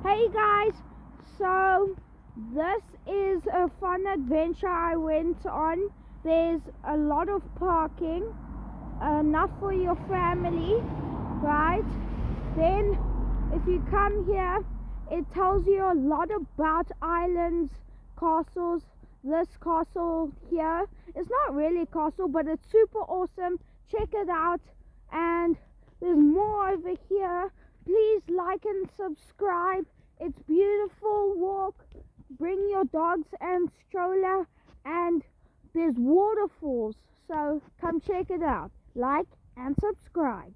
Hey guys, so this is a fun adventure I went on. There's a lot of parking, enough for your family, right? Then if you come here, it tells you a lot about islands, castles. This castle here is not really a castle, but it's super awesome. Check it out. And there's more over here. Please like and subscribe. It's beautiful walk. Bring your dogs and stroller, and there's waterfalls, so come check it out. Like and subscribe.